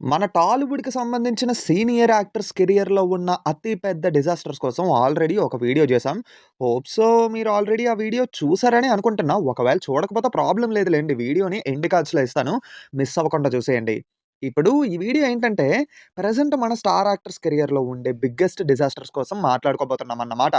మన టాలీవుడ్‌కి సంబంధించిన senior actors కెరియర్‌లో ఉన్న అతి పెద్ద డిజాస్టర్స్ కోసం ఆల్రెడీ ఒక వీడియో చేశాం. హోప్ సో మీరు ఆల్రెడీ ఆ వీడియో చూసారని అనుకుంటున్నా. ఒకవేళ చూడకపోతే ప్రాబ్లమ్ లేదులెండి. వీడియోని ఎండ్ కార్డ్స్‌లో ఇస్తాను. మిస్ అవ్వకుండా చూసేయండి. ఇప్పుడు ఈ వీడియో ఏంటంటే ప్రెజెంట్ మన స్టార్ యాక్టర్స్ కెరియర్‌లో ఉండే బిగ్గెస్ట్ డిజాస్టర్స్ కోసం మాట్లాడుకోబోతున్నామన్నమాట.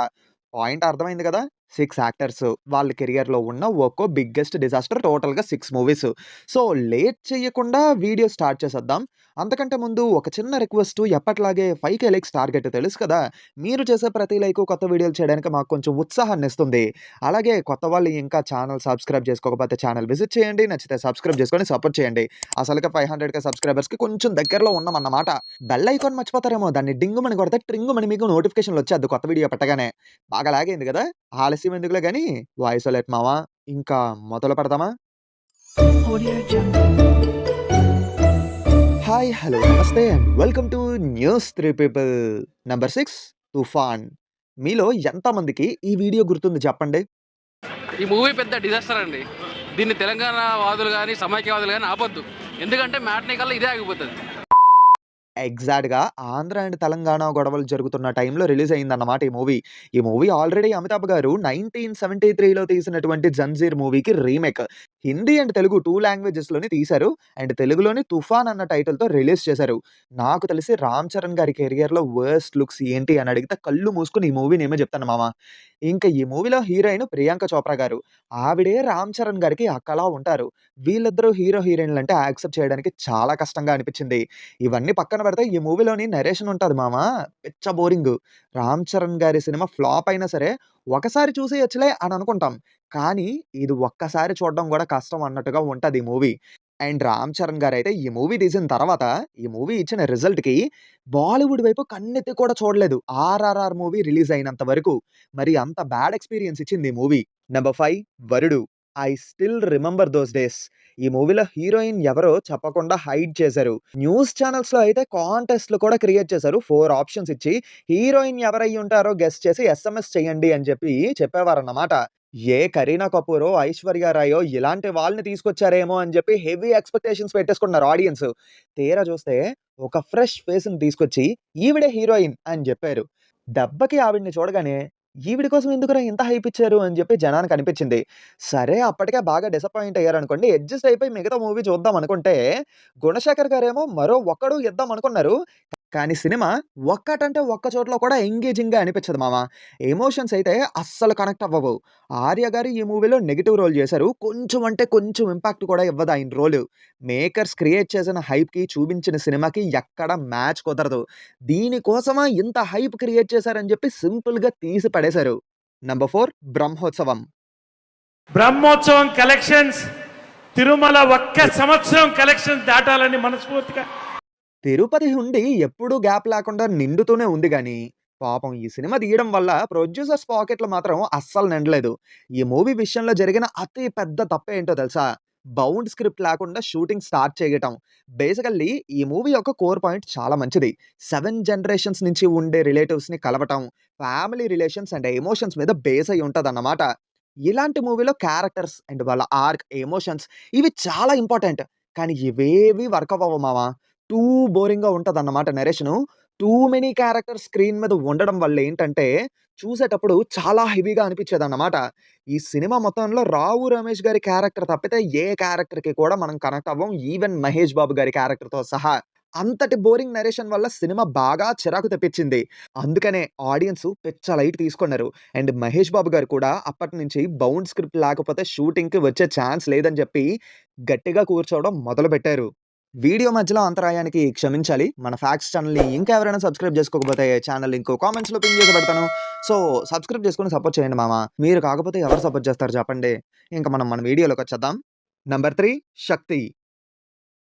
పాయింట్ అర్థమైంది కదా! 6 యాక్టర్స్ వాళ్ళ కెరియర్‌లో ఉన్న ఒక్కో బిగ్గెస్ట్ డిజాస్టర్ టోటల్‌గా 6 మూవీస్. సో, లేట్ చేయకుండా వీడియో స్టార్ట్ చేసేద్దాం. అంతకంటే ముందు ఒక చిన్న రిక్వెస్టు ఎప్పటిలాగే 5,000 లైక్స్ టార్గెట్ తెలుసు కదా! మీరు చేసే ప్రతి లైకు కొత్త వీడియోలు చేయడానికి మాకు కొంచెం ఉత్సాహాన్నిస్తుంది. అలాగే కొత్త వాళ్ళు ఇంకా ఛానెల్ సబ్స్క్రైబ్ చేసుకోకపోతే ఛానెల్ విజిట్ చేయండి. నచ్చితే సబ్స్క్రైబ్ చేసుకొని సపోర్ట్ చేయండి. అసలుకే 500,000 సబ్స్క్రైబర్స్‌కి కొంచెం దగ్గరలో ఉన్నామన్నమాట. బెల్ ఐకాన్ మర్చిపోతారేమో దాన్ని డింగుమని కొడితే ట్రింగుమని మీకు నోటిఫికేషన్‌లు వచ్చేద్ది కొత్త వీడియో పెట్టగానే. బాగా లాగ్ అయింది గదా! ఆలస్యం ఎందుకులే గాని వాయిస్ లెట్ మావా ఇంకా మొదలు పెడదామా? Audio Jungle. హాయ్, హలో, నమస్తే and welcome to news 3 people. Number 6 తుఫాన్. మీలో ఎంతమందికి ఈ వీడియో గుర్తుంది చెప్పండి? ఈ మూవీ పెద్ద డిజాస్టర్ అండి. దీన్ని తెలంగాణ వాదులు గాని, సమైక్యవాదులు గాని ఆపొద్దు. ఎందుకంటే మ్యాట్నీ కల్లా ఇదే ఆగిపోతది. ఎగ్జాక్ట్‌గా ఆంధ్ర అండ్ తెలంగాణ గొడవలు జరుగుతున్న టైంలో రిలీజ్ అయిందన్నమాట ఈ మూవీ. ఈ మూవీ ఆల్రెడీ అమితాబ్ గారు 1973లో తీసినటువంటి 'జంజీర్' మూవీకి రీమేక్. హిందీ అండ్ తెలుగు 2 లాంగ్వేజెస్‌లోని తీశారు. అండ్ తెలుగులోని 'తుఫాన్' అన్న టైటిల్‌తో రిలీజ్ చేశారు. నాకు తెలిసి 'రామ్ చరణ్' గారి కెరియర్‌లో వర్స్ట్ లుక్స్ ఏంటి అని అడిగితే కళ్ళు మూసుకొని ఈ మూవీ నేమే చెప్తాను మామ. ఇంకా ఈ మూవీలో హీరోయిన్ ప్రియాంక చోప్రా గారు. ఆవిడే 'రామ్ చరణ్' గారికి అక్కలా ఉంటారు. వీళ్ళిద్దరూ హీరో, హీరోయిన్‌లంటే యాక్సెప్ట్ చేయడానికి చాలా కష్టంగా అనిపించింది. ఇవన్నీ పక్కన పెడితే ఈ మూవీలోని నరేషన్ ఉంటది మామ. పిచ్చ బోరింగు. 'రామ్ చరణ్' గారి సినిమా ఫ్లాప్ అయినా సరే, ఒకసారి చూసేయొచ్చులే అని అనుకుంటాం. కానీ ఇది ఒక్కసారి చూడడం గూడా కష్టం అన్నట్టుగా ఉంటది ఈ మూవీ. అండ్ 'రామ్ చరణ్' గారైతే ఈ మూవీ తీసిన తర్వాత, ఈ మూవీ ఇచ్చిన రిజల్ట్‌కి బాలీవుడ్ వైపు కన్నెత్తి కూడా చూడలేదు. 'ఆర్ఆర్ఆర్' మూవీ రిలీజ్ అయినంత వరకు. మరి అంత బ్యాడ్ ఎక్స్‌పీరియన్స్ ఇచ్చింది ఈ మూవీ. నంబర్ 5 వరుడు. I still remember those days. ఈ మూవీలో హీరోయిన్ ఎవరో చెప్పకుండా హైడ్ చేశారు. న్యూస్ ఛానెల్స్‌లో అయితే కాంటెస్ట్‌లు కూడా క్రియేట్ చేశారు. 4 ఆప్షన్స్ ఇచ్చి హీరోయిన్ ఎవరై ఉంటారో గెస్ చేసి ఎస్ఎంఎస్ చేయండి అని చెప్పి చెప్పేవారన్నమాట. ఏ కరీనా కపూరో, ఐశ్వర్య రాయో ఇలాంటి వాళ్ళని తీసుకొచ్చారేమో అని చెప్పి హెవీ ఎక్స్‌పెక్టేషన్స్ పెట్టేసుకున్నారు ఆడియన్స్. తీరా చూస్తే ఒక ఫ్రెష్ ఫేస్‌ని తీసుకొచ్చి ఈవిడే హీరోయిన్ అని జెప్పారు. దెబ్బకి ఆవిడని చూడగానే ఈవిడ కోసం ఎందుకురా ఇంత హైప్ ఇచ్చారు అని చెప్పి జనానికి అనిపించింది. సరే అప్పటికే బాగా డిసప్పాయింట్ అయ్యారనుకోండి. అడ్జస్ట్ అయిపోయి మిగతా మూవీ చూద్దాం అనుకుంటే, గుణశేఖర్ గారేమో మరో ఒక్కడు ఇద్దాం అనుకున్నారు. కానీ సినిమా ఒక్కటంటే ఒక్క చోటలో కూడా ఎంగేజింగ్‌గా అనిపించదు మామ. ఎమోషన్స్ అయితే అస్సలు కనెక్ట్ అవ్వవు. ఆర్య గారు ఈ మూవీలో నెగెటివ్ రోల్ చేశారు. కొంచెం అంటే కొంచెం ఇంపాక్ట్ కూడా ఇవ్వదు ఆయన రోలు. మేకర్స్ క్రియేట్ చేసిన హైప్‌కి, చూపించిన సినిమాకి ఎక్కడ మ్యాచ్ కుదరదు. దీనికోసమా ఇంత హైప్ క్రియేట్ చేశారని చెప్పి సింపుల్‌గా తీసి పడేశారు. నంబర్ 4 బ్రహ్మోత్సవం. బ్రహ్మోత్సవం కలెక్షన్స్ తిరుమల ఒక్క సంవత్సరం కలెక్షన్స్ దాటాలని మనస్ఫూర్తిగా తిరుపతి హుండీ ఎప్పుడూ గ్యాప్ లేకుండా నిండుతూనే ఉంది గానీ, పాపం ఈ సినిమా తీయడం వల్ల ప్రొడ్యూసర్స్ పాకెట్లు మాత్రం అస్సలు నిండలేదు. ఈ మూవీ విషయంలో జరిగిన అతి పెద్ద తప్పేంటో తెలుసా? బౌండ్ స్క్రిప్ట్ లేకుండా షూటింగ్ స్టార్ట్ చేయటం. బేసికల్లీ ఈ మూవీ యొక్క కోర్ పాయింట్ చాలా మంచిది. 7 జనరేషన్స్ నుంచి ఉండే రిలేటివ్స్‌ని కలవటం, ఫ్యామిలీ రిలేషన్స్ అండ్ ఎమోషన్స్ మీద బేస్ అయ్యి ఉంటదన్నమాట. ఇలాంటి మూవీలో క్యారెక్టర్స్ అండ్ వాళ్ళ ఆర్క్, ఎమోషన్స్ ఇవి చాలా ఇంపార్టెంట్. కానీ ఇవేవి వర్క్ అవ్వవు మామ. టూ బోరింగ్‌గా ఉంటదన్నమాట నరేషను. టూ మెనీ క్యారెక్టర్స్ స్క్రీన్ మీద ఉండడం వల్ల ఏంటంటే, చూసేటప్పుడు చాలా హెవీగా అనిపిచ్చేదన్నమాట. ఈ సినిమా మొత్తంలో 'రావు రమేష్' గారి క్యారెక్టర్ తప్పితే ఏ క్యారెక్టర్‌కి కూడా మనం కనెక్ట్ అవ్వం. ఈవెన్ 'మహేష్ బాబు' గారి క్యారెక్టర్‌తో సహా. అంతటి బోరింగ్ నరేషన్ వల్ల సినిమా బాగా చిరాకు తెప్పించింది. అందుకనే ఆడియన్స్ పిచ్చ లైట్ తీసుకున్నారు. అండ్ 'మహేష్ బాబు' గారు కూడా అప్పటినుంచి బౌండ్ స్క్రిప్ట్ లేకపోతే షూటింగ్‌కి వచ్చే ఛాన్స్ లేదని చెప్పి గట్టిగా కూర్చోవడం మొదలుపెట్టారు. వీడియో మధ్యలో అంతరాయానికి క్షమించాలి. మన ఫ్యాక్ట్స్ ఛానెల్‌ని ఇంకా ఎవరైనా సబ్స్క్రైబ్ చేసుకోకపోతే ఛానెల్ లింక్ కామెంట్స్‌లో పిన్ చేసి పెడతాను. సో, సబ్స్క్రైబ్ చేసుకొని సపోర్ట్ చేయండి మామ. మీరు కాకపోతే ఎవరు సపోర్ట్ చేస్తారు చెప్పండి? ఇంక మనం మన వీడియోలోకొచ్చేద్దాం. నంబర్ 3 శక్తి.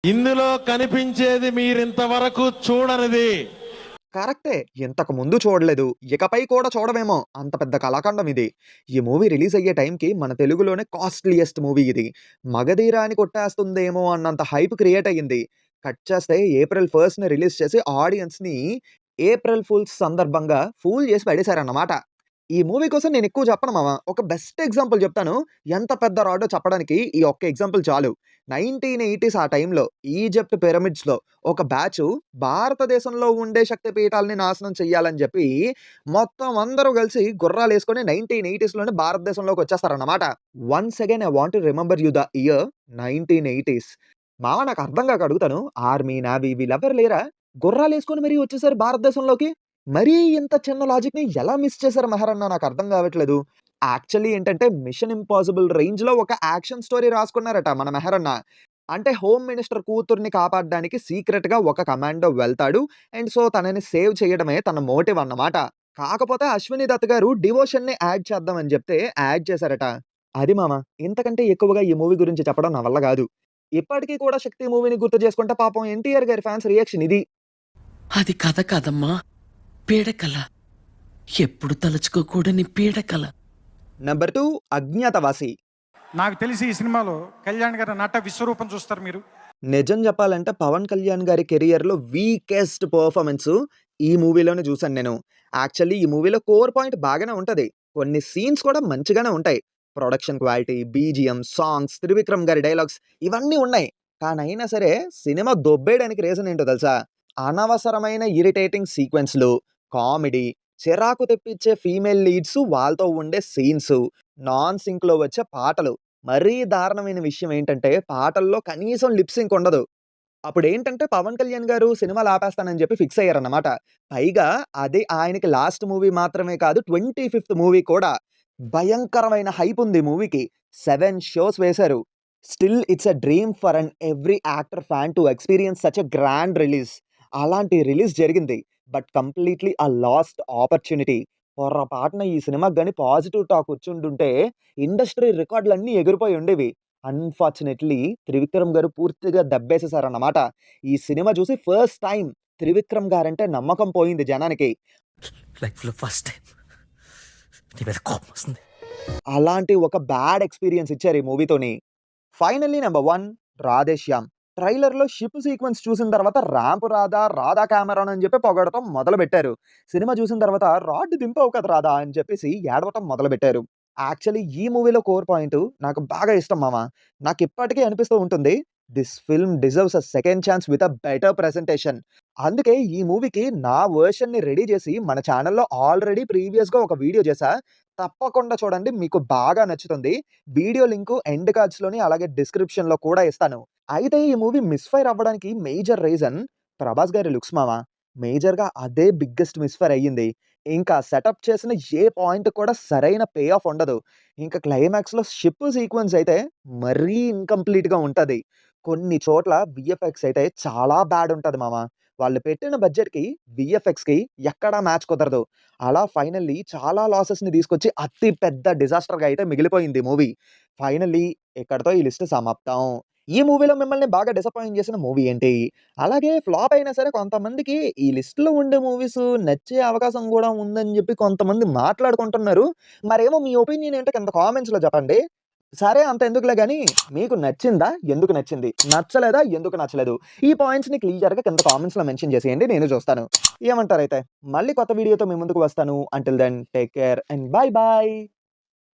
ఇందులో కనిపించేది మీరింతవరకు చూడనిది. కరెక్టే. ఇంతకు ముందు చూడలేదు. ఇకపై కూడా చూడమేమో. అంత పెద్ద కళాఖండం ఇది. ఈ మూవీ రిలీజ్ అయ్యే టైంకి మన తెలుగులోనే కాస్ట్‌లీయెస్ట్ మూవీ ఇది. 'మగధీర' అని కొట్టేస్తుందేమో అన్నంత హైప్ క్రియేట్ అయ్యింది. కట్ చేస్తే ఏప్రిల్ 1ని రిలీజ్ చేసి ఆడియన్స్‌ని ఏప్రిల్ ఫూల్స్ సందర్భంగా ఫూల్ చేసి పడేశారన్నమాట. ఈ మూవీ కోసం నేను ఎక్కువ చెప్పను మామ. ఒక బెస్ట్ ఎగ్జాంపుల్ చెప్తాను. ఎంత పెద్ద రాడో చెప్పడానికి ఈ ఒక్క ఎగ్జాంపుల్ చాలు. 1980స్ ఆ టైంలో ఈజిప్ట్ పిరమిడ్స్‌లో ఒక బ్యాచు భారతదేశంలో ఉండే శక్తి పీఠాలని నాశనం చెయ్యాలని చెప్పి మొత్తం అందరూ కలిసి గుర్రాలేసుకొని 1980స్‌లోనే భారతదేశంలోకి వచ్చేస్తారన్నమాట. Once again I want to remember you the year 1980స్. మామ నాకు అర్థం కాక అడుగుతాను. ఆర్మీ, నేవీ వీళ్ళెవ్వరు లేరా? గుర్రాలేసుకొని మరీ వచ్చేసారు భారతదేశంలోకి. మరీ ఇంత చిన్న లాజిక్‌ని ఎలా మిస్ చేశారు మెహరన్న నాకు అర్థం కావట్లేదు. యాక్చువల్లీ ఏంటంటే 'మిషన్ ఇంపాసిబుల్' రేంజ్‌లో ఒక యాక్షన్ స్టోరీ రాసుకున్నారట మన మెహరన్న. అంటే హోమ్ మినిస్టర్ కూతుర్ని కాపాడడానికి సీక్రెట్‌గా ఒక కమాండో వెళ్తాడు. అండ్ సో తనని సేవ్ చేయడమే తన మోటివ్ అన్నమాట. కాకపోతే అశ్విని దత్ గారు డివోషన్‌ని యాడ్ చేద్దామని చెప్తే యాడ్ చేశారట. అది మామ. ఇంతకంటే ఎక్కువగా ఈ మూవీ గురించి చెప్పడం నా వల్ల గాదు. ఇప్పటికి కూడా 'శక్తి' మూవీని గుర్తు చేసుకుంటే పాపం ఎన్టీఆర్ గారి ఫ్యాన్స్ రియాక్షన్ ఇది. అది కథ కాదమ్మా, పీడకల. ఎప్పుడు తలుచుకోకూడని పీడకల. నంబర్ 2 'అజ్ఞాతవాసి'. నాకు తెలిసి ఈ సినిమాలో కళ్యాణ్ గారి నట విశ్వరూపం చూస్తారు మీరు. నిజం చెప్పాలంటే 'పవన్ కళ్యాణ్' గారి కెరియర్‌లో వీకెస్ట్ పెర్ఫార్మన్స్ ఈ మూవీలోనే చూసాను నేను. యాక్చువల్లీ ఈ మూవీలో కోర్ పాయింట్ బాగానే ఉంటది. కొన్ని సీన్స్ కూడా మంచిగానే ఉంటాయి. Production quality, BGM, songs, Trivikram గారి డైలాగ్స్ ఇవన్నీ ఉన్నాయి. కానీ అయినా సరే సినిమా దొబ్బేయడానికి రీజన్ ఏంటో తెలుసా? అనవసరమైన ఇరిటేటింగ్ సీక్వెన్స్‌లు, కామెడీ, చిరాకు తెప్పించే ఫీమేల్ లీడ్స్, వాళ్ళతో ఉండే సీన్స్, నాన్ సింక్‌లో వచ్చే పాటలు. మరీ దారుణమైన విషయం ఏంటంటే పాటల్లో కనీసం లిప్ సింక్ ఉండదు. అప్పుడేంటంటే 'పవన్ కళ్యాణ్' గారు సినిమాలు ఆపేస్తానని చెప్పి ఫిక్స్ అయ్యారన్నమాట. పైగా అది ఆయనకి లాస్ట్ మూవీ మాత్రమే కాదు 25th మూవీ కూడా. భయంకరమైన హైప్ ఉంది మూవీకి. 7 షోస్ వేశారు. Still it's a dream for every actor fan to experience such a grand release. అలాంటి రిలీజ్ జరిగింది. But completely a lost opportunity. పొర్రపాటున ఈ సినిమాకి గాని పాజిటివ్ టాక్ వచ్చుండుంటే ఇండస్ట్రీ రికార్డులన్నీ ఎగిరిపోయి ఉండేవి. అన్‌ఫార్చునేట్‌లీ త్రివిక్రమ్ గారు పూర్తిగా దెబ్బేసేసారన్నమాట. ఈ సినిమా చూసి ఫస్ట్ టైమ్ త్రివిక్రమ్ గారంటే నమ్మకం పోయింది జనానికి. లైఫ్లో ఫస్ట్ టైం నీ మీద కోపం వస్తుంది. అలాంటి ఒక బ్యాడ్ ఎక్స్‌పీరియన్స్ ఇచ్చారు ఈ మూవీతోని. Finally number 1 Radhe Shyam. ట్రైలర్‌లో షిప్ సీక్వెన్స్ చూసిన తర్వాత ర్యాంప్ రాధా, రాధా కెమెరాన్ అని చెప్పి పొగడటం మొదలుపెట్టారు. సినిమా చూసిన తర్వాత రాడ్ దింపావు కదా రాధా అని చెప్పేసి ఏడవటం మొదలుపెట్టారు. యాక్చువల్లీ ఈ మూవీలో కోర్ పాయింట్ నాకు బాగా ఇష్టం మామ. నాకిప్పటికీ అనిపిస్తూ ఉంటుంది. This film deserves a second chance with a better presentation. అందుకే ఈ మూవీకి నా వెర్షన్‌ని రెడీ చేసి మన ఛానెల్‌లో ఆల్రెడీ ప్రీవియస్‌గా ఒక వీడియో చేశా. తప్పకుండా చూడండి. మీకు బాగా నచ్చుతుంది. వీడియో లింకు ఎండ్ కార్డ్స్‌లోని అలాగే డిస్క్రిప్షన్‌లో కూడా ఇస్తాను. అయితే ఈ మూవీ మిస్‌ఫైర్ అవ్వడానికి మేజర్ రీజన్ ప్రభాస్ గారి లుక్స్ మామ. మేజర్‌గా అదే బిగ్గెస్ట్ మిస్‌ఫైర్ అయ్యింది. ఇంకా సెటప్ చేసిన ఏ పాయింట్ కూడా సరైన పే ఆఫ్ ఉండదు. ఇంకా క్లైమాక్స్‌లో షిప్ సీక్వెన్స్ అయితే మరీ ఇన్‌కంప్లీట్‌గా ఉంటది. కొన్ని చోట్ల వీఎఫ్ఎక్స్ అయితే చాలా బ్యాడ్ ఉంటది మామ. వాళ్ళు పెట్టిన బడ్జెట్‌కి, వీఎఫ్ఎక్స్‌కి ఎక్కడా మ్యాచ్ కుదరదు. అలా ఫైనల్లీ చాలా లాసెస్‌ని తీసుకొచ్చి అతి పెద్ద డిజాస్టర్‌గా అయితే మిగిలిపోయింది మూవీ. ఫైనల్లీ ఇక్కడితో ఈ లిస్ట్ సమాప్తం. ఈ మూవీలో మిమ్మల్ని బాగా డిసప్పాయింట్ చేసిన మూవీ ఏంటి? అలాగే ఫ్లాప్ అయినా సరే కొంతమందికి ఈ లిస్ట్‌లో ఉండే మూవీస్ నచ్చే అవకాశం గూడా ఉందని జెప్పి కొంతమంది మాట్లాడుకుంటున్నారు. మరేమో మీ ఒపీనియన్ ఏంటో కింద కామెంట్స్‌లో చెప్పండి. సరే అంత ఎందుకులే గానీ మీకు నచ్చిందా? ఎందుకు నచ్చింది? నచ్చలేదా? ఎందుకు నచ్చలేదు? ఈ పాయింట్స్‌ని క్లియర్‌గా కింద కామెంట్స్‌లో మెన్షన్ చేసేయండి. నేను చూస్తాను. ఏమంటారైతే? మళ్ళీ కొత్త వీడియోతో మీ ముందుకు వస్తాను. Until then take care and bye by.